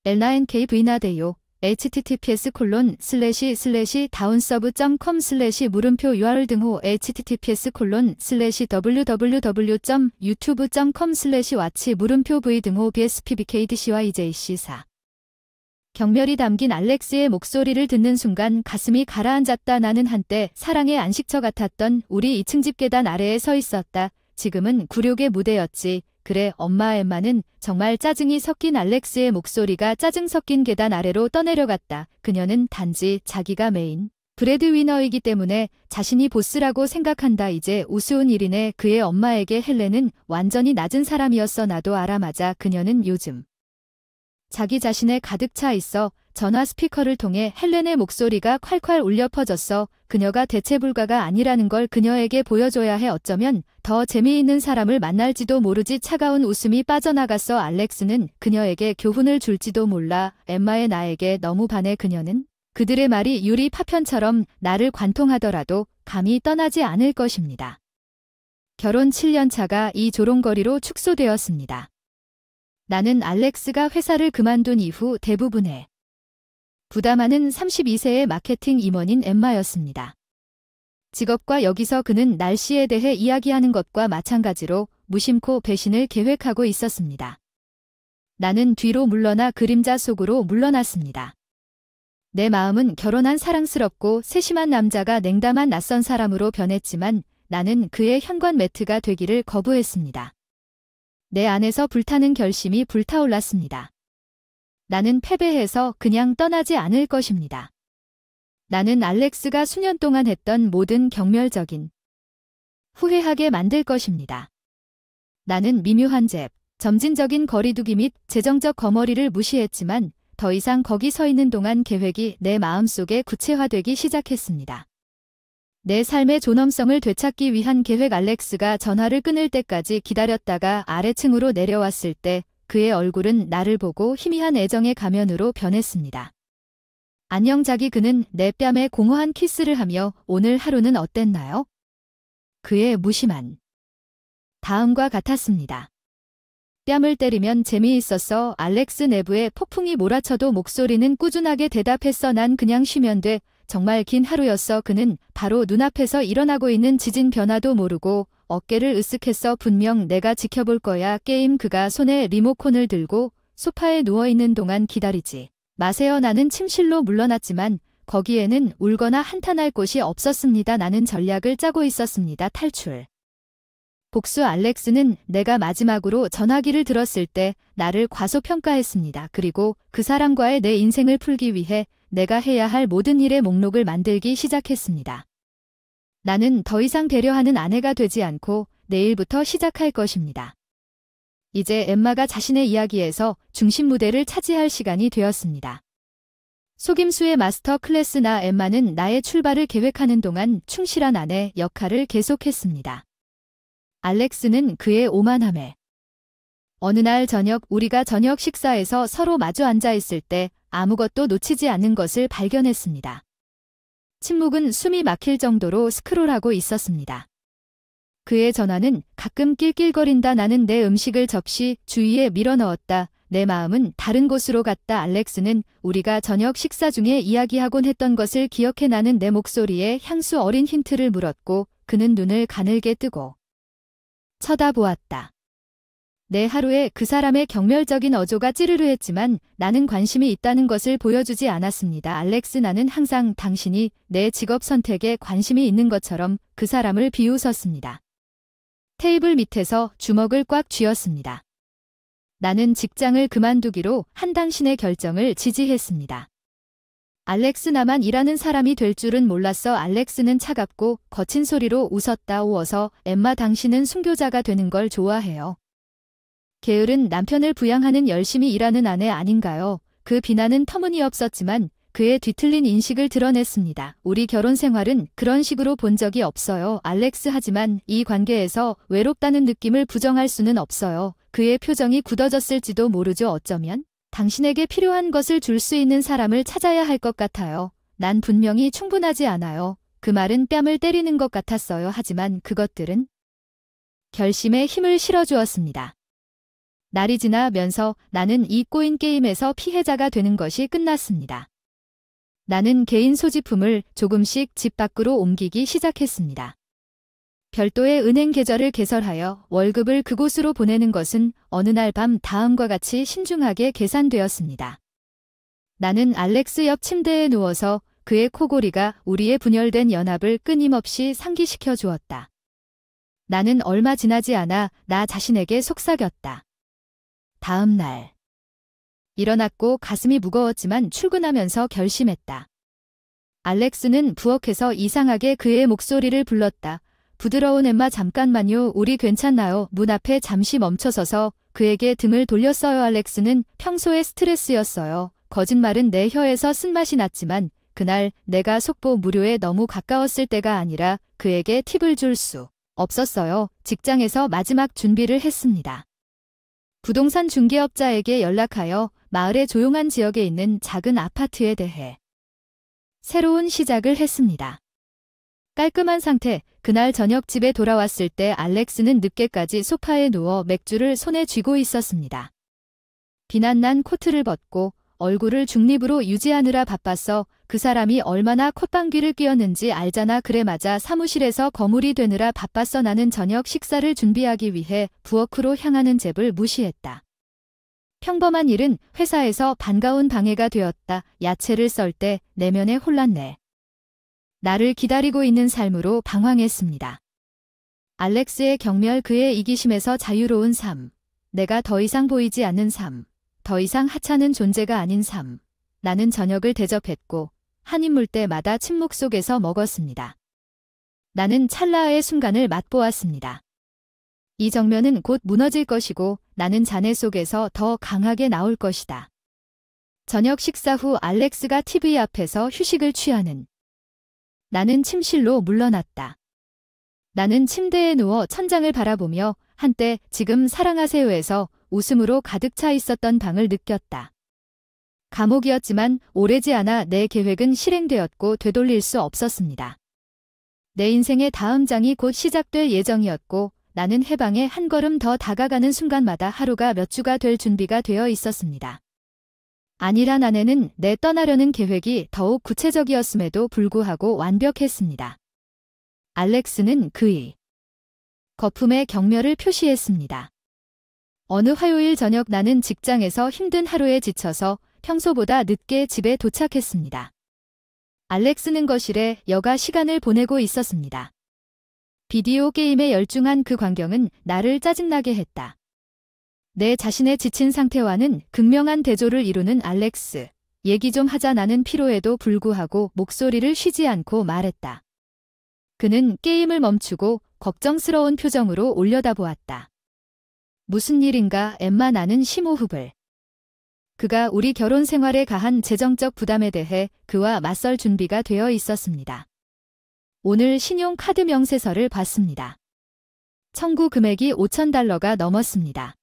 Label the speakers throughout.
Speaker 1: L9K V나데요. https://다운서브.com/물음표 URL 등호 https://www.youtube.com/ watch 물음표 v 등호 bspbkdcyjc4 경멸이 담긴 알렉스의 목소리를 듣는 순간 가슴이 가라앉았다. 나는 한때 사랑의 안식처 같았던 우리 2층 집 계단 아래에 서 있었다. 지금은 굴욕의 무대였지. 그래, 엄마 엠마는 정말 짜증이 섞인 알렉스의 목소리가 짜증 섞인 계단 아래로 떠내려갔다. 그녀는 단지 자기가 메인 브레드위너이기 때문에 자신이 보스라고 생각한다. 이제 우스운 일이네. 그의 엄마에게 헬렌은 완전히 낮은 사람이었어. 나도 알아맞아. 그녀는 요즘 자기 자신에 가득 차 있어. 전화 스피커를 통해 헬렌의 목소리가 콸콸 울려 퍼졌어. 그녀가 대체 불가가 아니라는 걸 그녀에게 보여줘야 해. 어쩌면 더 재미있는 사람을 만날지도 모르지. 차가운 웃음이 빠져나갔어. 알렉스는 그녀에게 교훈을 줄지도 몰라. 엠마의 나에게 너무 반해. 그녀는 그들의 말이 유리 파편처럼 나를 관통하더라도 감히 떠나지 않을 것입니다. 결혼 7년 차가 이 조롱거리로 축소되었습니다. 나는 알렉스가 회사를 그만둔 이후 대부분의 부담하는 32세의 마케팅 임원인 엠마였습니다. 직업과 여기서 그는 날씨에 대해 이야기하는 것과 마찬가지로 무심코 배신을 계획하고 있었습니다. 나는 뒤로 물러나 그림자 속으로 물러났습니다. 내 마음은 결혼한 사랑스럽고 세심한 남자가 냉담한 낯선 사람으로 변했지만 나는 그의 현관 매트가 되기를 거부했습니다. 내 안에서 불타는 결심이 불타올랐습니다. 나는 패배해서 그냥 떠나지 않을 것입니다. 나는 알렉스가 수년 동안 했던 모든 경멸적인 후회하게 만들 것입니다. 나는 미묘한 점진적인 거리두기 및 재정적 거머리를 무시했지만 더 이상 거기 서 있는 동안 계획이 내 마음속에 구체화되기 시작했습니다. 내 삶의 존엄성을 되찾기 위한 계획. 알렉스가 전화를 끊을 때까지 기다렸다가 아래층으로 내려왔을 때 그의 얼굴은 나를 보고 희미한 애정의 가면으로 변했습니다. 안녕 자기. 그는 내 뺨에 공허한 키스를 하며 오늘 하루는 어땠나요? 그의 무심한 다음과 같았습니다. 뺨을 때리면 재미있었어. 알렉스 내부에 폭풍이 몰아쳐도 목소리는 꾸준하게 대답했어. 난 그냥 쉬면 돼. 정말 긴 하루였어. 그는 바로 눈앞에서 일어나고 있는 지진 변화도 모르고 어깨를 으쓱했어. 분명 내가 지켜볼 거야. 게임. 그가 손에 리모컨을 들고 소파에 누워있는 동안 기다리지 마세요. 나는 침실로 물러났지만 거기에는 울거나 한탄할 곳이 없었습니다. 나는 전략을 짜고 있었습니다. 탈출. 복수. 알렉스는 내가 마지막으로 전화기를 들었을 때 나를 과소평가했습니다. 그리고 그 사람과의 내 인생을 풀기 위해 내가 해야 할 모든 일의 목록을 만들기 시작했습니다. 나는 더 이상 배려하는 아내가 되지 않고 내일부터 시작할 것입니다. 이제 엠마가 자신의 이야기에서 중심 무대를 차지할 시간이 되었습니다. 속임수의 마스터 클래스. 나 엠마는 나의 출발을 계획하는 동안 충실한 아내 역할을 계속했습니다. 알렉스는 그의 오만함에 어느 날 저녁 우리가 저녁 식사에서 서로 마주 앉아 있을 때 아무것도 놓치지 않는 것을 발견했습니다. 침묵은 숨이 막힐 정도로 스크롤하고 있었습니다. 그의 전화는 가끔 낄낄거린다. 나는 내 음식을 접시 주위에 밀어넣었다. 내 마음은 다른 곳으로 갔다. 알렉스는 우리가 저녁 식사 중에 이야기하곤 했던 것을 기억해. 나는 내 목소리에 향수 어린 힌트를 물었고 그는 눈을 가늘게 뜨고 쳐다보았다. 내 하루에 그 사람의 경멸적인 어조가 찌르르했지만 나는 관심이 있다는 것을 보여주지 않았습니다. 알렉스. 나는 항상 당신이 내 직업 선택에 관심이 있는 것처럼 그 사람을 비웃었습니다. 테이블 밑에서 주먹을 꽉 쥐었습니다. 나는 직장을 그만두기로 한 당신의 결정을 지지했습니다. 알렉스. 나만 일하는 사람이 될 줄은 몰랐어. 알렉스는 차갑고 거친 소리로 웃었다. 오어서 엠마 당신은 순교자가 되는 걸 좋아해요. 게으른 남편을 부양하는 열심히 일하는 아내 아닌가요? 그 비난은 터무니없었지만 그의 뒤틀린 인식을 드러냈습니다. 우리 결혼 생활은 그런 식으로 본 적이 없어요. 알렉스. 하지만 이 관계에서 외롭다는 느낌을 부정할 수는 없어요. 그의 표정이 굳어졌을지도 모르죠. 어쩌면 당신에게 필요한 것을 줄 수 있는 사람을 찾아야 할 것 같아요. 난 분명히 충분하지 않아요. 그 말은 뺨을 때리는 것 같았어요. 하지만 그것들은 결심에 힘을 실어주었습니다. 날이 지나면서 나는 이 꼬인 게임에서 피해자가 되는 것이 끝났습니다. 나는 개인 소지품을 조금씩 집 밖으로 옮기기 시작했습니다. 별도의 은행 계좌를 개설하여 월급을 그곳으로 보내는 것은 어느 날 밤 다음과 같이 신중하게 계산되었습니다. 나는 알렉스 옆 침대에 누워서 그의 코골이가 우리의 분열된 연합을 끊임없이 상기시켜 주었다. 나는 얼마 지나지 않아 나 자신에게 속삭였다. 다음 날. 일어났고 가슴이 무거웠지만 출근하면서 결심했다. 알렉스는 부엌에서 이상하게 그의 목소리를 불렀다. 부드러운 엠마 잠깐만요. 우리 괜찮나요? 문 앞에 잠시 멈춰서서 그에게 등을 돌렸어요. 알렉스는 평소의 스트레스였어요. 거짓말은 내 혀에서 쓴맛이 났지만 그날 내가 속보 무료에 너무 가까웠을 때가 아니라 그에게 팁을 줄 수 없었어요. 직장에서 마지막 준비를 했습니다. 부동산 중개업자에게 연락하여 마을의 조용한 지역에 있는 작은 아파트에 대해 새로운 시작을 했습니다. 깔끔한 상태. 그날 저녁 집에 돌아왔을 때 알렉스는 늦게까지 소파에 누워 맥주를 손에 쥐고 있었습니다. 비난난 코트를 벗고 얼굴을 중립으로 유지하느라 바빴어. 그 사람이 얼마나 콧방귀를 뀌었는지 알잖아. 그래 맞아. 사무실에서 거물이 되느라 바빴어. 나는 저녁 식사를 준비하기 위해 부엌으로 향하는 잽을 무시했다. 평범한 일은 회사에서 반가운 방해가 되었다. 야채를 썰 때 내면에 혼란내. 나를 기다리고 있는 삶으로 방황했습니다. 알렉스의 경멸, 그의 이기심에서 자유로운 삶. 내가 더 이상 보이지 않는 삶. 더 이상 하찮은 존재가 아닌 삶. 나는 저녁을 대접했고 한 입 때마다 침묵 속에서 먹었습니다. 나는 찰나의 순간을 맛보았습니다. 이 정면은 곧 무너질 것이고 나는 잔해 속에서 더 강하게 나올 것이다. 저녁 식사 후 알렉스가 TV 앞에서 휴식을 취하는. 나는 침실로 물러났다. 나는 침대에 누워 천장을 바라보며 한때 지금 사랑하세요에서 웃음으로 가득 차 있었던 방을 느꼈다. 감옥이었지만 오래지 않아 내 계획은 실행되었고 되돌릴 수 없었습니다. 내 인생의 다음 장이 곧 시작될 예정이었고 나는 해방에 한 걸음 더 다가가는 순간마다 하루가 몇 주가 될 준비가 되어 있었습니다. 안일한 아내는 내 떠나려는 계획이 더욱 구체적이었음에도 불구하고 완벽했습니다. 알렉스는 그의 거품에 경멸을 표시했습니다. 어느 화요일 저녁 나는 직장에서 힘든 하루에 지쳐서 평소보다 늦게 집에 도착했습니다. 알렉스는 거실에 여가 시간을 보내고 있었습니다. 비디오 게임에 열중한 그 광경은 나를 짜증나게 했다. 내 자신의 지친 상태와는 극명한 대조를 이루는 알렉스. 얘기 좀 하자. 나는 피로에도 불구하고 목소리를 쉬지 않고 말했다. 그는 게임을 멈추고 걱정스러운 표정으로 올려다보았다. 무슨 일인가 엠마. 나는 심호흡을. 그가 우리 결혼 생활에 가한 재정적 부담에 대해 그와 맞설 준비가 되어 있었습니다. 오늘 신용카드 명세서를 봤습니다. 청구 금액이 $5,000가 넘었습니다.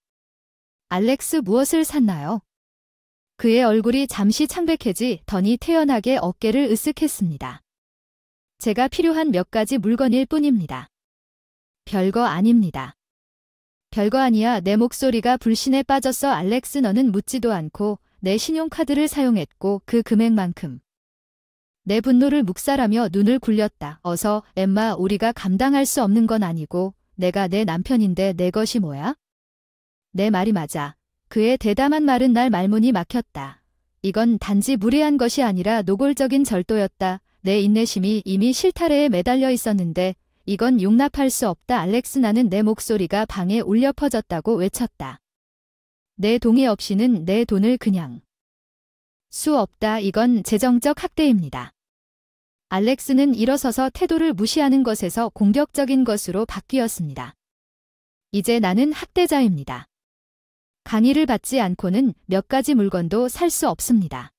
Speaker 1: 알렉스 무엇을 샀나요? 그의 얼굴이 잠시 창백해지더니 태연하게 어깨를 으쓱했습니다. 제가 필요한 몇 가지 물건일 뿐입니다. 별거 아닙니다. 별거 아니야. 내 목소리가 불신에 빠졌어. 알렉스, 너는 묻지도 않고 내 신용카드를 사용했고 그 금액만큼. 내 분노를 묵살하며 눈을 굴렸다. 어서 엠마, 우리가 감당할 수 없는 건 아니고 내가 내 남편인데 내 것이 뭐야? 내 말이 맞아. 그의 대담한 말은 날 말문이 막혔다. 이건 단지 무례한 것이 아니라 노골적인 절도였다. 내 인내심이 이미 실타래에 매달려 있었는데 이건 용납할 수 없다. 알렉스, 나는 내 목소리가 방에 울려 퍼졌다고 외쳤다. 내 동의 없이는 내 돈을 그냥 수 없다. 이건 재정적 학대입니다. 알렉스는 일어서서 태도를 무시하는 것에서 공격적인 것으로 바뀌었습니다. 이제 나는 학대자입니다. 강의를 받지 않고는 몇 가지 물건도 살 수 없습니다.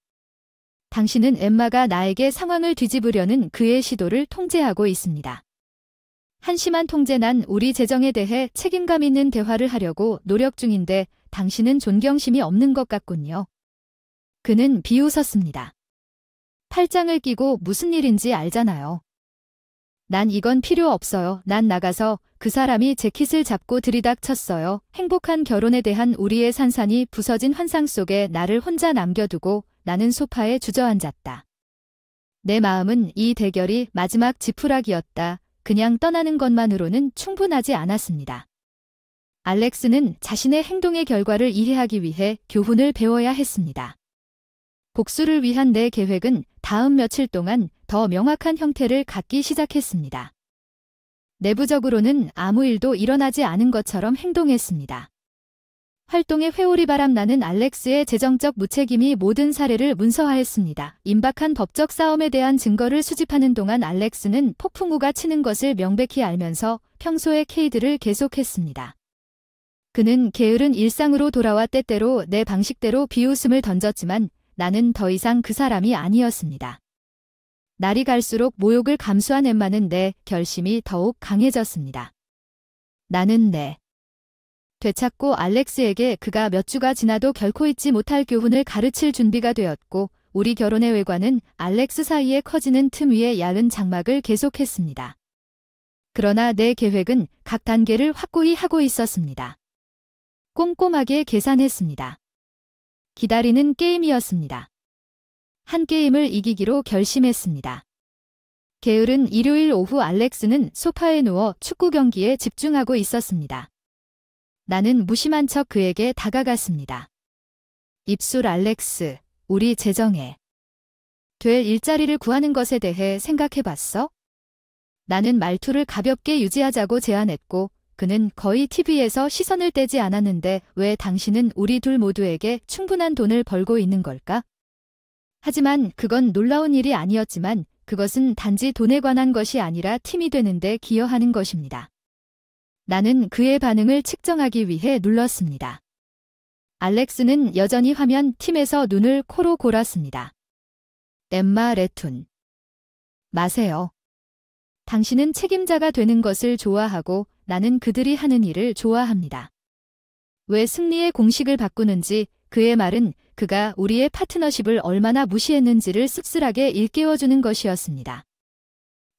Speaker 1: 당신은 엠마가 나에게 상황을 뒤집으려는 그의 시도를 통제하고 있습니다. 한심한 통제. 난 우리 재정에 대해 책임감 있는 대화를 하려고 노력 중인데 당신은 존경심이 없는 것 같군요. 그는 비웃었습니다. 팔짱을 끼고 무슨 일인지 알잖아요. 난 이건 필요 없어요. 난 나가서 그 사람이 제 킷을 잡고 들이닥쳤어요. 행복한 결혼에 대한 우리의 산산이 부서진 환상 속에 나를 혼자 남겨두고 나는 소파에 주저앉았다. 내 마음은 이 대결이 마지막 지푸라기였다. 그냥 떠나는 것만으로는 충분하지 않았습니다. 알렉스는 자신의 행동의 결과를 이해하기 위해 교훈을 배워야 했습니다. 복수를 위한 내 계획은 다음 며칠 동안 더 명확한 형태를 갖기 시작했습니다. 내부적으로는 아무 일도 일어나지 않은 것처럼 행동했습니다. 활동에 회오리 바람 나는 알렉스의 재정적 무책임이 모든 사례를 문서화했습니다. 임박한 법적 싸움에 대한 증거를 수집하는 동안 알렉스는 폭풍우가 치는 것을 명백히 알면서 평소의 케이드를 계속했습니다. 그는 게으른 일상으로 돌아와 때때로 내 방식대로 비웃음을 던졌지만 나는 더 이상 그 사람이 아니었습니다. 날이 갈수록 모욕을 감수한 엠마는 내 결심이 더욱 강해졌습니다. 나는 되찾고 알렉스에게 그가 몇 주가 지나도 결코 잊지 못할 교훈을 가르칠 준비가 되었고 우리 결혼의 외관은 알렉스 사이에 커지는 틈 위에 야은 장막을 계속했습니다. 그러나 내 계획은 각 단계를 확고히 하고 있었습니다. 꼼꼼하게 계산했습니다. 기다리는 게임이었습니다. 한 게임을 이기기로 결심했습니다. 게으른 일요일 오후 알렉스는 소파에 누워 축구 경기에 집중하고 있었습니다. 나는 무심한 척 그에게 다가갔습니다. 입술 알렉스, 우리 재정해. 될 일자리를 구하는 것에 대해 생각해봤어? 나는 말투를 가볍게 유지하자고 제안했고 그는 거의 TV에서 시선을 떼지 않았는데 왜 당신은 우리 둘 모두에게 충분한 돈을 벌고 있는 걸까? 하지만 그건 놀라운 일이 아니었지만 그것은 단지 돈에 관한 것이 아니라 팀이 되는데 기여하는 것입니다. 나는 그의 반응을 측정하기 위해 눌렀습니다. 알렉스는 여전히 화면 팀에서 눈을 코로 골았습니다. 엠마 레툰. 마세요. 당신은 책임자가 되는 것을 좋아하고 나는 그들이 하는 일을 좋아합니다. 왜 승리의 공식을 바꾸는지 그의 말은 그가 우리의 파트너십을 얼마나 무시했는지를 씁쓸하게 일깨워주는 것이었습니다.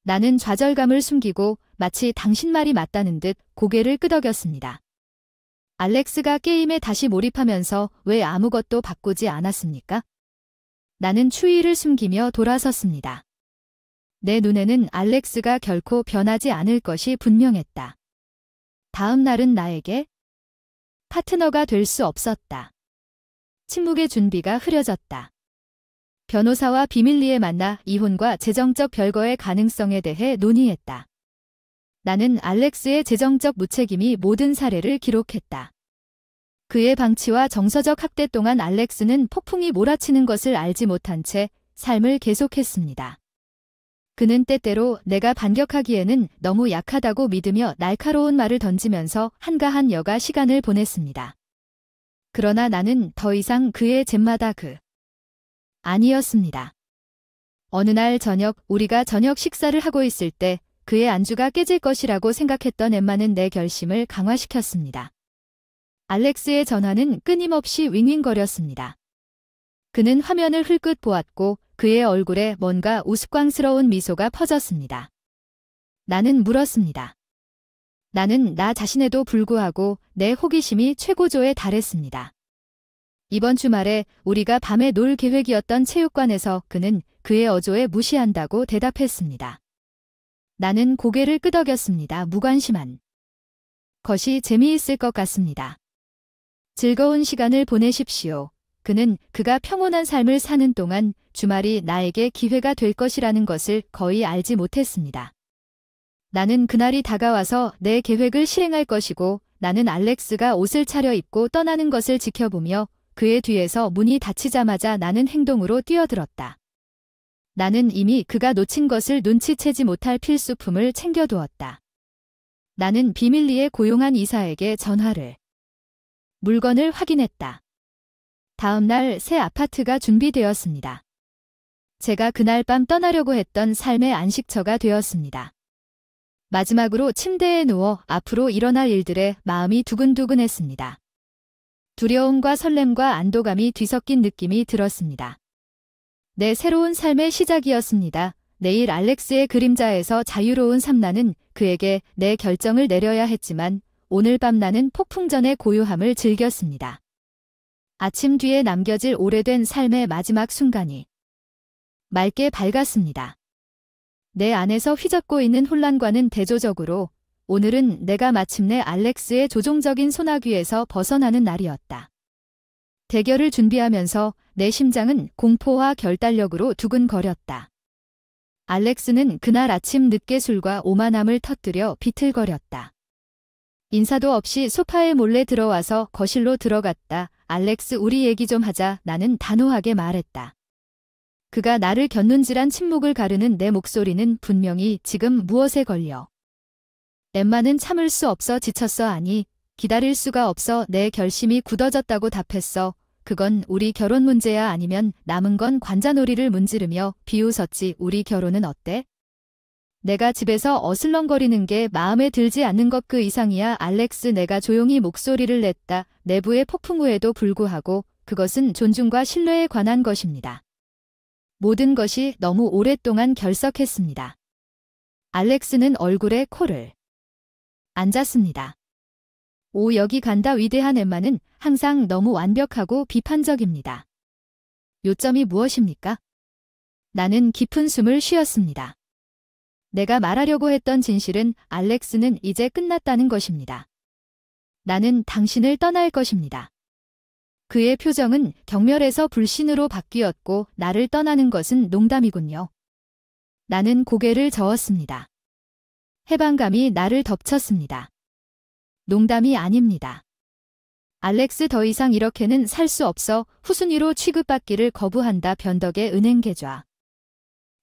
Speaker 1: 나는 좌절감을 숨기고 마치 당신 말이 맞다는 듯 고개를 끄덕였습니다. 알렉스가 게임에 다시 몰입하면서 왜 아무것도 바꾸지 않았습니까? 나는 추위를 숨기며 돌아섰습니다. 내 눈에는 알렉스가 결코 변하지 않을 것이 분명했다. 다음 날은 나에게 파트너가 될 수 없었다. 침묵의 준비가 흐려졌다. 변호사와 비밀리에 만나 이혼과 재정적 별거의 가능성에 대해 논의했다. 나는 알렉스의 재정적 무책임이 모든 사례를 기록했다. 그의 방치와 정서적 학대 동안 알렉스는 폭풍이 몰아치는 것을 알지 못한 채 삶을 계속했습니다. 그는 때때로 내가 반격하기에는 너무 약하다고 믿으며 날카로운 말을 던지면서 한가한 여가 시간을 보냈습니다. 그러나 나는 더 이상 그의 잼마다 아니었습니다. 어느 날 저녁 우리가 저녁 식사를 하고 있을 때 그의 안주가 깨질 것이라고 생각했던 엠마는 내 결심을 강화시켰습니다. 알렉스의 전화는 끊임없이 윙윙거렸습니다. 그는 화면을 흘끗 보았고 그의 얼굴에 뭔가 우스꽝스러운 미소가 퍼졌습니다. 나는 물었습니다. 나는 나 자신에도 불구하고 내 호기심이 최고조에 달했습니다. 이번 주말에 우리가 밤에 놀 계획이었던 체육관에서 그는 그의 어조에 무시한다고 대답했습니다. 나는 고개를 끄덕였습니다. 무관심한 것이 재미있을 것 같습니다. 즐거운 시간을 보내십시오. 그는 그가 평온한 삶을 사는 동안 주말이 나에게 기회가 될 것이라는 것을 거의 알지 못했습니다. 나는 그날이 다가와서 내 계획을 실행할 것이고 나는 알렉스가 옷을 차려입고 떠나는 것을 지켜보며 그의 뒤에서 문이 닫히자마자 나는 행동으로 뛰어들었다. 나는 이미 그가 놓친 것을 눈치채지 못할 필수품을 챙겨두었다. 나는 비밀리에 고용한 이사에게 전화를 물건을 확인했다. 다음 날 새 아파트가 준비되었습니다. 제가 그날 밤 떠나려고 했던 삶의 안식처가 되었습니다. 마지막으로 침대에 누워 앞으로 일어날 일들에 마음이 두근두근했습니다. 두려움과 설렘과 안도감이 뒤섞인 느낌이 들었습니다. 내 새로운 삶의 시작이었습니다. 내일 알렉스의 그림자에서 자유로운 삶. 나는 그에게 내 결정을 내려야 했지만 오늘 밤 나는 폭풍전의 고요함을 즐겼습니다. 아침 뒤에 남겨질 오래된 삶의 마지막 순간이 맑게 밝았습니다. 내 안에서 휘젓고 있는 혼란과는 대조적으로 오늘은 내가 마침내 알렉스의 조종적인 소나귀에서 벗어나는 날이었다. 대결을 준비하면서 내 심장은 공포와 결단력으로 두근거렸다. 알렉스는 그날 아침 늦게 술과 오만함을 터뜨려 비틀거렸다. 인사도 없이 소파에 몰래 들어와서 거실로 들어갔다. 알렉스, 우리 얘기 좀 하자. 나는 단호하게 말했다. 그가 나를 곁눈질한 침묵을 가르는 내 목소리는 분명히 지금 무엇에 걸려. 엠마는 참을 수 없어 지쳤어. 아니, 기다릴 수가 없어. 내 결심이 굳어졌다고 답했어. 그건 우리 결혼 문제야. 아니면 남은 건 관자놀이를 문지르며 비웃었지. 우리 결혼은 어때? 내가 집에서 어슬렁거리는 게 마음에 들지 않는 것 그 이상이야. 알렉스, 내가 조용히 목소리를 냈다. 내부의 폭풍 후에도 불구하고 그것은 존중과 신뢰에 관한 것입니다. 모든 것이 너무 오랫동안 결석했습니다. 알렉스는 얼굴에 코를 앉았습니다. 오, 여기 간다. 위대한 엠마는 항상 너무 완벽하고 비판적입니다. 요점이 무엇입니까? 나는 깊은 숨을 쉬었습니다. 내가 말하려고 했던 진실은 알렉스는 이제 끝났다는 것입니다. 나는 당신을 떠날 것입니다. 그의 표정은 경멸에서 불신으로 바뀌었고 나를 떠나는 것은 농담이군요. 나는 고개를 저었습니다. 해방감이 나를 덮쳤습니다. 농담이 아닙니다. 알렉스, 더 이상 이렇게는 살 수 없어. 후순위로 취급받기를 거부한다. 변덕의 은행 계좌.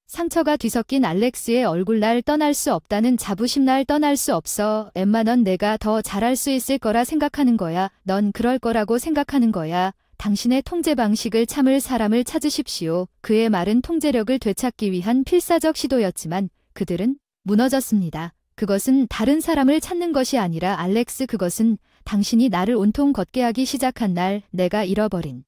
Speaker 1: 상처가 뒤섞인 알렉스의 얼굴. 날 떠날 수 없다는 자부심. 날 떠날 수 없어. 엠마, 넌 내가 더 잘할 수 있을 거라 생각하는 거야. 넌 그럴 거라고 생각하는 거야. 당신의 통제 방식을 참을 사람을 찾으십시오. 그의 말은 통제력을 되찾기 위한 필사적 시도였지만 그들은 무너졌습니다. 그것은 다른 사람을 찾는 것이 아니라 알렉스, 그것은 당신이 나를 온통 걷게 하기 시작한 날 내가 잃어버린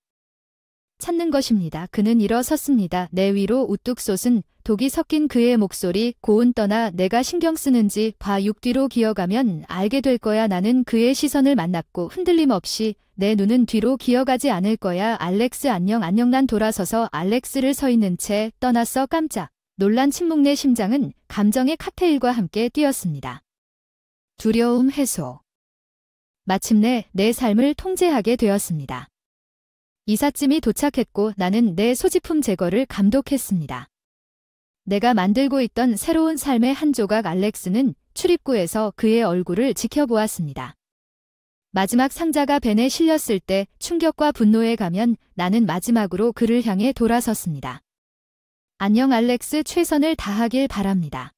Speaker 1: 찾는 것입니다. 그는 일어섰습니다. 내 위로 우뚝 솟은 독이 섞인 그의 목소리. 고운 떠나 내가 신경 쓰는지 봐. 6뒤로 기어가면 알게 될 거야. 나는 그의 시선을 만났고 흔들림 없이 내 눈은 뒤로 기어가지 않을 거야. 알렉스, 안녕. 안녕. 난 돌아서서 알렉스를 서 있는 채 떠났어. 깜짝 놀란 침묵. 내 심장은 감정의 칵테일과 함께 뛰었습니다. 두려움 해소. 마침내 내 삶을 통제하게 되었습니다. 이삿짐이 도착했고 나는 내 소지품 제거를 감독했습니다. 내가 만들고 있던 새로운 삶의 한 조각. 알렉스는 출입구에서 그의 얼굴을 지켜보았습니다. 마지막 상자가 벤에 실렸을 때 충격과 분노에 가면 나는 마지막으로 그를 향해 돌아섰습니다. 안녕 알렉스, 최선을 다하길 바랍니다.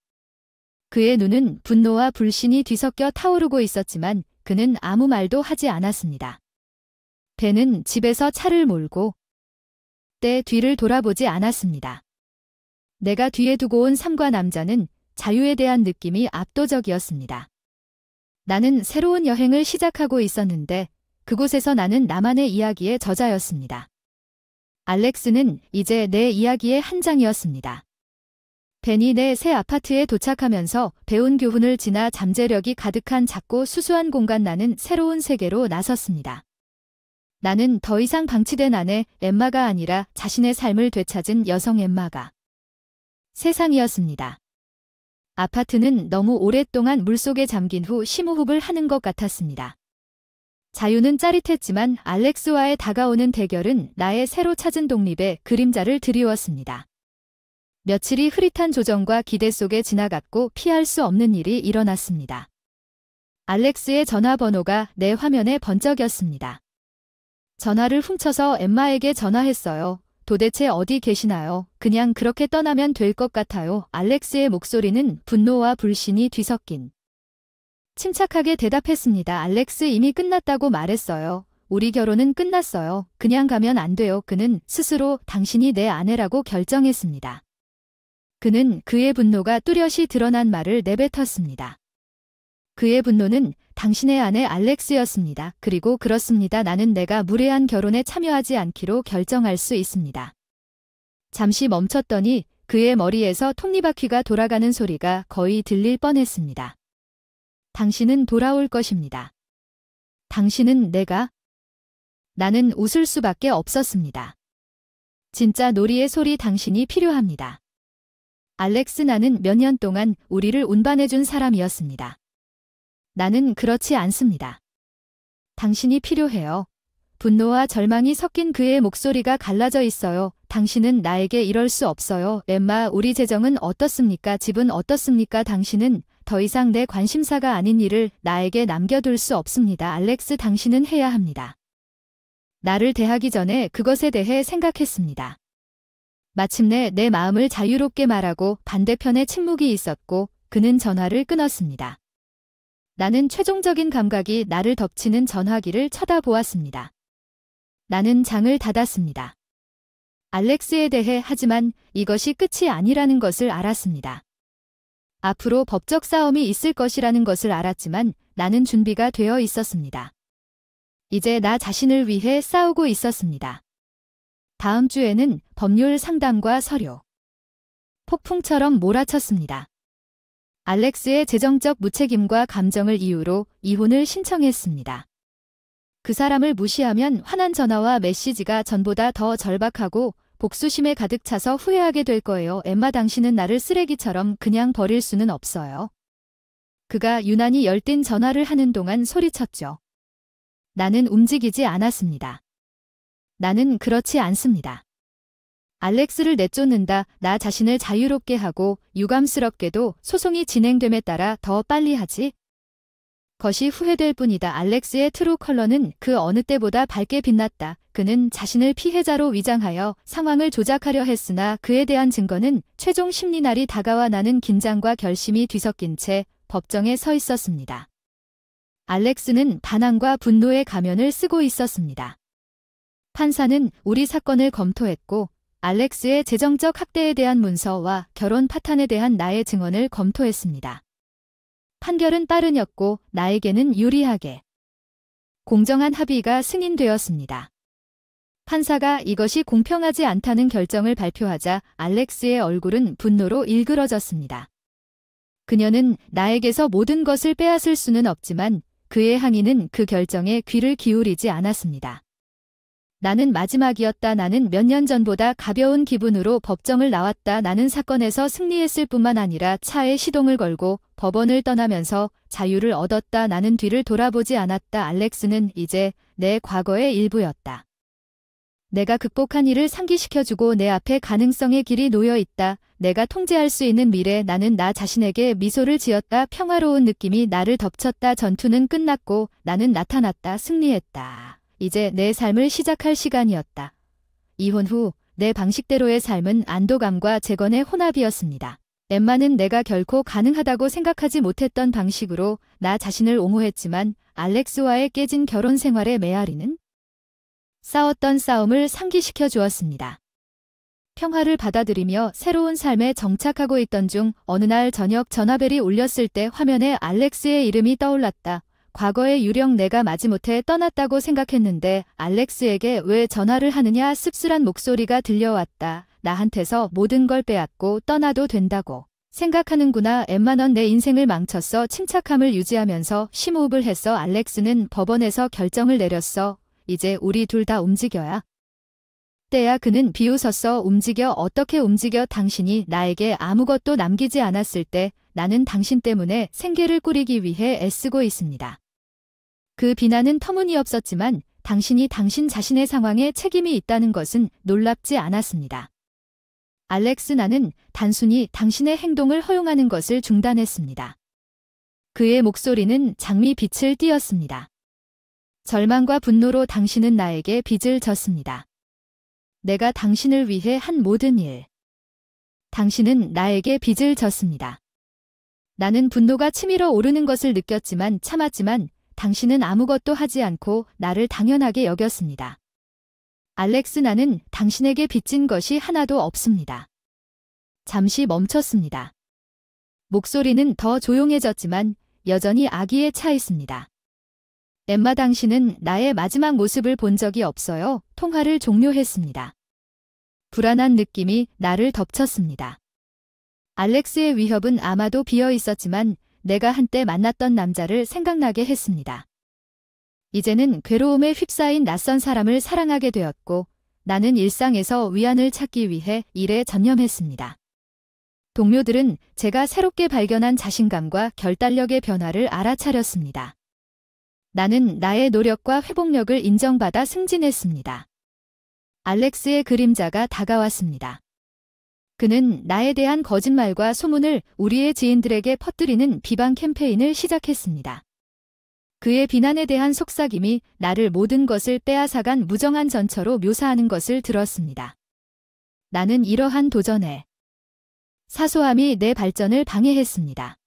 Speaker 1: 그의 눈은 분노와 불신이 뒤섞여 타오르고 있었지만 그는 아무 말도 하지 않았습니다. 벤은 집에서 차를 몰고 때 뒤를 돌아보지 않았습니다. 내가 뒤에 두고 온 삶과 남자는 자유에 대한 느낌이 압도적이었습니다. 나는 새로운 여행을 시작하고 있었는데 그곳에서 나는 나만의 이야기의 저자였습니다. 알렉스는 이제 내 이야기의 한 장이었습니다. 벤이 내 새 아파트에 도착하면서 배운 교훈을 지나 잠재력이 가득한 작고 수수한 공간. 나는 새로운 세계로 나섰습니다. 나는 더 이상 방치된 아내 엠마가 아니라 자신의 삶을 되찾은 여성 엠마가 세상이었습니다. 아파트는 너무 오랫동안 물속에 잠긴 후 심호흡을 하는 것 같았습니다. 자유는 짜릿했지만 알렉스와의 다가오는 대결은 나의 새로 찾은 독립의 그림자를 드리웠습니다. 며칠이 흐릿한 조정과 기대 속에 지나갔고 피할 수 없는 일이 일어났습니다. 알렉스의 전화번호가 내 화면에 번쩍였습니다. 전화를 훔쳐서 엠마에게 전화했어요. 도대체 어디 계시나요? 그냥 그렇게 떠나면 될 것 같아요. 알렉스의 목소리는 분노와 불신이 뒤섞인 침착하게 대답했습니다. 알렉스, 이미 끝났다고 말했어요. 우리 결혼은 끝났어요. 그냥 가면 안 돼요. 그는 스스로 당신이 내 아내라고 결정했습니다. 그는 그의 분노가 뚜렷이 드러난 말을 내뱉었습니다. 그의 분노는 당신의 아내 알렉스였습니다. 그리고 그렇습니다. 나는 내가 무례한 결혼에 참여하지 않기로 결정할 수 있습니다. 잠시 멈췄더니 그의 머리에서 톱니바퀴가 돌아가는 소리가 거의 들릴 뻔했습니다. 당신은 돌아올 것입니다. 당신은 내가? 나는 웃을 수밖에 없었습니다. 진짜 놀이의 소리 당신이 필요합니다. 알렉스, 나는 몇 년 동안 우리를 운반해준 사람이었습니다. 나는 그렇지 않습니다. 당신이 필요해요. 분노와 절망이 섞인 그의 목소리가 갈라져 있어요. 당신은 나에게 이럴 수 없어요. 엠마, 우리 재정은 어떻습니까? 집은 어떻습니까? 당신은 더 이상 내 관심사가 아닌 일을 나에게 남겨둘 수 없습니다. 알렉스, 당신은 해야 합니다. 나를 대하기 전에 그것에 대해 생각했습니다. 마침내 내 마음을 자유롭게 말하고 반대편에 침묵이 있었고 그는 전화를 끊었습니다. 나는 최종적인 감각이 나를 덮치는 전화기를 쳐다보았습니다. 나는 장을 닫았습니다. 알렉스에 대해, 하지만 이것이 끝이 아니라는 것을 알았습니다. 앞으로 법적 싸움이 있을 것이라는 것을 알았지만 나는 준비가 되어 있었습니다. 이제 나 자신을 위해 싸우고 있었습니다. 다음 주에는 법률 상담과 서류. 폭풍처럼 몰아쳤습니다. 알렉스의 재정적 무책임과 감정을 이유로 이혼을 신청했습니다. 그 사람을 무시하면 화난 전화와 메시지가 전보다 더 절박하고 복수심에 가득 차서 후회하게 될 거예요. 엠마, 당신은 나를 쓰레기처럼 그냥 버릴 수는 없어요. 그가 유난히 열띤 전화를 하는 동안 소리쳤죠. 나는 움직이지 않았습니다. 나는 그렇지 않습니다. 알렉스를 내쫓는다. 나 자신을 자유롭게 하고 유감스럽게도 소송이 진행됨에 따라 더 빨리 하지. 것이 후회될 뿐이다. 알렉스의 트루 컬러는 그 어느 때보다 밝게 빛났다. 그는 자신을 피해자로 위장하여 상황을 조작하려 했으나 그에 대한 증거는 최종 심리날이 다가와 나는 긴장과 결심이 뒤섞인 채 법정에 서 있었습니다. 알렉스는 반항과 분노의 가면을 쓰고 있었습니다. 판사는 우리 사건을 검토했고 알렉스의 재정적 학대에 대한 문서와 결혼 파탄에 대한 나의 증언을 검토했습니다. 판결은 빠르였고 나에게는 유리하게 공정한 합의가 승인되었습니다. 판사가 이것이 공평하지 않다는 결정을 발표하자 알렉스의 얼굴은 분노로 일그러졌습니다. 그녀는 나에게서 모든 것을 빼앗을 수는 없지만 그의 항의는 그 결정에 귀를 기울이지 않았습니다. 나는 마지막이었다. 나는 몇 년 전보다 가벼운 기분으로 법정을 나왔다. 나는 사건에서 승리했을 뿐만 아니라 차에 시동을 걸고 법원을 떠나면서 자유를 얻었다. 나는 뒤를 돌아보지 않았다. 알렉스는 이제 내 과거의 일부였다. 내가 극복한 일을 상기시켜주고 내 앞에 가능성의 길이 놓여 있다. 내가 통제할 수 있는 미래. 나는 나 자신에게 미소를 지었다. 평화로운 느낌이 나를 덮쳤다. 전투는 끝났고 나는 나타났다. 승리했다. 이제 내 삶을 시작할 시간이었다. 이혼 후 내 방식대로의 삶은 안도감과 재건의 혼합이었습니다. 엠마는 내가 결코 가능하다고 생각하지 못했던 방식으로 나 자신을 옹호했지만 알렉스와의 깨진 결혼 생활의 메아리는 싸웠던 싸움을 상기시켜 주었습니다. 평화를 받아들이며 새로운 삶에 정착하고 있던 중 어느 날 저녁 전화벨이 울렸을 때 화면에 알렉스의 이름이 떠올랐다. 과거의 유령, 내가 마지못해 떠났다고 생각했는데 알렉스에게 왜 전화를 하느냐. 씁쓸한 목소리가 들려왔다. 나한테서 모든 걸 빼앗고 떠나도 된다고 생각하는구나. 엠마, 넌 내 인생을 망쳤어. 침착함을 유지하면서 심호흡을 했어. 알렉스는 법원에서 결정을 내렸어. 이제 우리 둘 다 움직여야 때야. 그는 비웃었어. 움직여? 어떻게 움직여? 당신이 나에게 아무것도 남기지 않았을 때 나는 당신 때문에 생계를 꾸리기 위해 애쓰고 있습니다. 그 비난은 터무니없었지만 당신이 당신 자신의 상황에 책임이 있다는 것은 놀랍지 않았습니다. 알렉스, 나는 단순히 당신의 행동을 허용하는 것을 중단했습니다. 그의 목소리는 장미빛을 띠었습니다. 절망과 분노로 당신은 나에게 빚을 졌습니다. 내가 당신을 위해 한 모든 일. 당신은 나에게 빚을 졌습니다. 나는 분노가 치밀어 오르는 것을 느꼈지만 참았지만 당신은 아무것도 하지 않고 나를 당연하게 여겼습니다. 알렉스, 나는 당신에게 빚진 것이 하나도 없습니다. 잠시 멈췄습니다. 목소리는 더 조용해졌지만 여전히 아기에 차 있습니다. 엠마, 당신은 나의 마지막 모습을 본 적이 없어요. 통화를 종료했습니다. 불안한 느낌이 나를 덮쳤습니다. 알렉스의 위협은 아마도 비어 있었지만 내가 한때 만났던 남자를 생각나게 했습니다. 이제는 괴로움에 휩싸인 낯선 사람을 사랑하게 되었고 나는 일상에서 위안을 찾기 위해 일에 전념했습니다. 동료들은 제가 새롭게 발견한 자신감과 결단력의 변화를 알아차렸습니다. 나는 나의 노력과 회복력을 인정받아 승진했습니다. 알렉스의 그림자가 다가왔습니다. 그는 나에 대한 거짓말과 소문을 우리의 지인들에게 퍼뜨리는 비방 캠페인을 시작했습니다. 그의 비난에 대한 속삭임이 나를 모든 것을 빼앗아간 무정한 전처로 묘사하는 것을 들었습니다. 나는 이러한 도전에 사소함이 내 발전을 방해했습니다.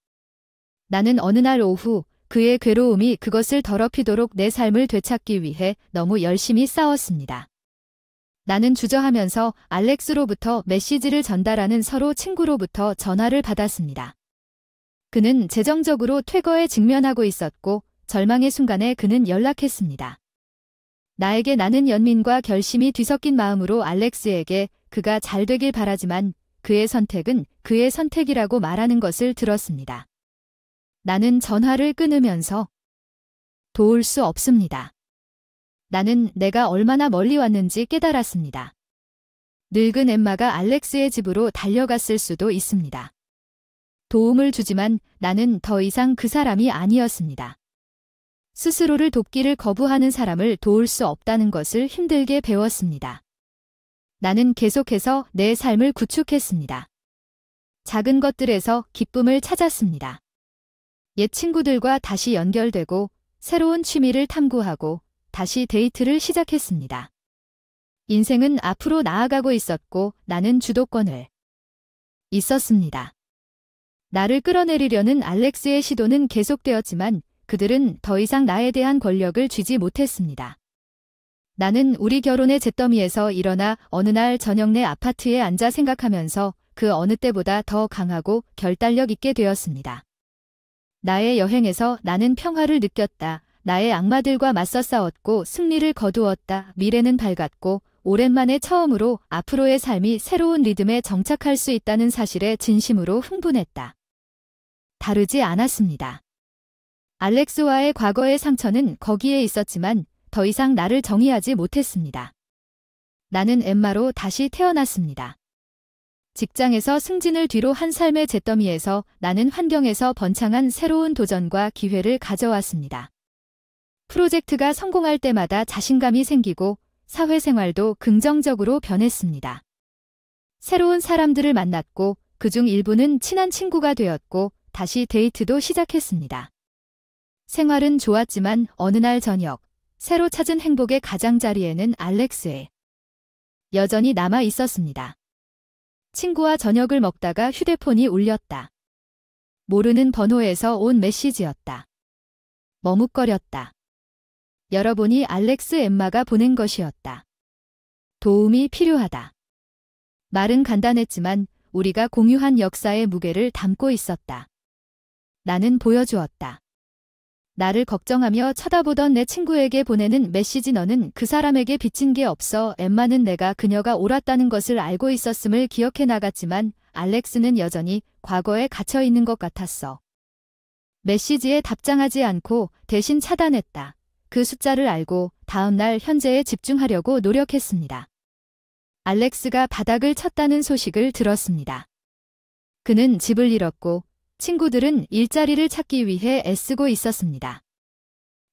Speaker 1: 나는 어느 날 오후 그의 괴로움이 그것을 더럽히도록 내 삶을 되찾기 위해 너무 열심히 싸웠습니다. 나는 주저하면서 알렉스로부터 메시지를 전달하는 서로 친구로부터 전화를 받았습니다. 그는 재정적으로 퇴거에 직면하고 있었고 절망의 순간에 그는 연락했습니다. 나에게 나는 연민과 결심이 뒤섞인 마음으로 알렉스에게 그가 잘 되길 바라지만 그의 선택은 그의 선택이라고 말하는 것을 들었습니다. 나는 전화를 끊으면서 도울 수 없습니다. 나는 내가 얼마나 멀리 왔는지 깨달았습니다. 늙은 엠마가 알렉스의 집으로 달려갔을 수도 있습니다. 도움을 주지만 나는 더 이상 그 사람이 아니었습니다. 스스로를 돕기를 거부하는 사람을 도울 수 없다는 것을 힘들게 배웠습니다. 나는 계속해서 내 삶을 구축했습니다. 작은 것들에서 기쁨을 찾았습니다. 옛 친구들과 다시 연결되고 새로운 취미를 탐구하고 다시 데이트를 시작했습니다. 인생은 앞으로 나아가고 있었고 나는 주도권을 있었습니다. 나를 끌어내리려는 알렉스의 시도는 계속되었지만 그들은 더 이상 나에 대한 권력을 쥐지 못했습니다. 나는 우리 결혼의 잿더미에서 일어나 어느 날 저녁 내 아파트에 앉아 생각하면서 그 어느 때보다 더 강하고 결단력 있게 되었습니다. 나의 여행에서 나는 평화를 느꼈다. 나의 악마들과 맞서 싸웠고 승리를 거두었다. 미래는 밝았고 오랜만에 처음으로 앞으로의 삶이 새로운 리듬에 정착할 수 있다는 사실에 진심으로 흥분했다. 다르지 않았습니다. 알렉스와의 과거의 상처는 거기에 있었지만 더 이상 나를 정의하지 못했습니다. 나는 엠마로 다시 태어났습니다. 직장에서 승진을 뒤로 한 삶의 잿더미에서 나는 환경에서 번창한 새로운 도전과 기회를 가져왔습니다. 프로젝트가 성공할 때마다 자신감이 생기고 사회생활도 긍정적으로 변했습니다. 새로운 사람들을 만났고 그중 일부는 친한 친구가 되었고 다시 데이트도 시작했습니다. 생활은 좋았지만 어느 날 저녁 새로 찾은 행복의 가장자리에는 알렉스에 여전히 남아 있었습니다. 친구와 저녁을 먹다가 휴대폰이 울렸다. 모르는 번호에서 온 메시지였다. 머뭇거렸다. 열어보니 알렉스 엠마가 보낸 것이었다. 도움이 필요하다. 말은 간단했지만 우리가 공유한 역사의 무게를 담고 있었다. 나는 보여주었다. 나를 걱정하며 쳐다보던 내 친구에게 보내는 메시지. 너는 그 사람에게 빚진 게 없어. 엠마는 내가 그녀가 옳았다는 것을 알고 있었음을 기억해 나갔지만 알렉스는 여전히 과거에 갇혀 있는 것 같았어. 메시지에 답장하지 않고 대신 차단했다. 그 숫자를 알고 다음 날 현재에 집중하려고 노력했습니다. 알렉스가 바닥을 쳤다는 소식을 들었습니다. 그는 집을 잃었고 친구들은 일자리를 찾기 위해 애쓰고 있었습니다.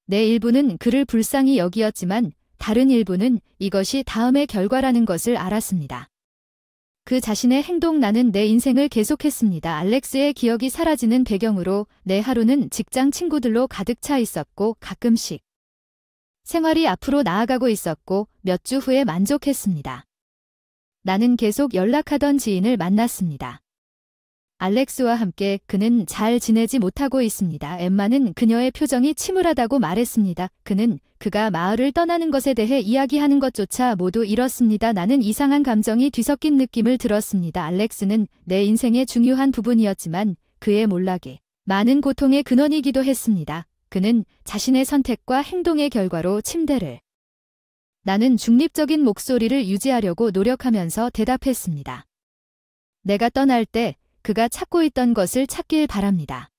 Speaker 1: 내 일부는 그를 불쌍히 여기었지만 다른 일부는 이것이 다음의 결과라는 것을 알았습니다. 그 자신의 행동. 나는 내 인생을 계속했습니다. 알렉스의 기억이 사라지는 배경으로 내 하루는 직장 친구들로 가득 차 있었고 가끔씩 생활이 앞으로 나아가고 있었고 몇 주 후에 만족했습니다. 나는 계속 연락하던 지인을 만났습니다. 알렉스와 함께 그는 잘 지내지 못하고 있습니다. 엠마는 그녀의 표정이 침울하다고 말했습니다. 그는 그가 마을을 떠나는 것에 대해 이야기하는 것조차 모두 잃었습니다. 나는 이상한 감정이 뒤섞인 느낌을 들었습니다. 알렉스는 내 인생의 중요한 부분이었지만 그의 몰락이 많은 고통의 근원이기도 했습니다. 그는 자신의 선택과 행동의 결과로 침대를 나는 중립적인 목소리를 유지하려고 노력하면서 대답했습니다. 내가 떠날 때 그가 찾고 있던 것을 찾길 바랍니다.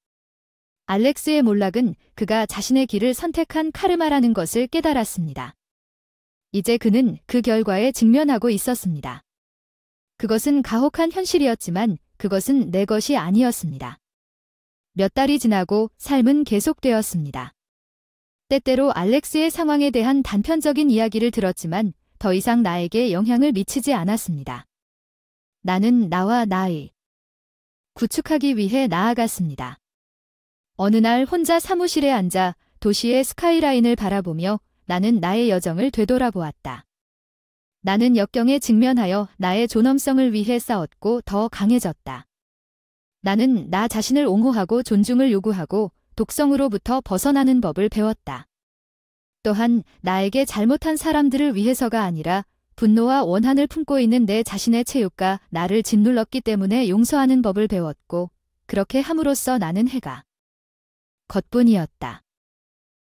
Speaker 1: 알렉스의 몰락은 그가 자신의 길을 선택한 카르마라는 것을 깨달았습니다. 이제 그는 그 결과에 직면하고 있었습니다. 그것은 가혹한 현실이었지만 그것은 내 것이 아니었습니다. 몇 달이 지나고 삶은 계속되었습니다. 때때로 알렉스의 상황에 대한 단편적인 이야기를 들었지만 더 이상 나에게 영향을 미치지 않았습니다. 나는 나와 나의 구축하기 위해 나아갔습니다. 어느 날 혼자 사무실에 앉아 도시의 스카이라인을 바라보며 나는 나의 여정을 되돌아보았다. 나는 역경에 직면하여 나의 존엄성을 위해 싸웠고 더 강해졌다. 나는 나 자신을 옹호하고 존중을 요구하고 독성으로부터 벗어나는 법을 배웠다. 또한 나에게 잘못한 사람들을 위해서가 아니라 분노와 원한을 품고 있는 내 자신의 체육과 나를 짓눌렀기 때문에 용서하는 법을 배웠고 그렇게 함으로써 나는 해가 겉뿐이었다.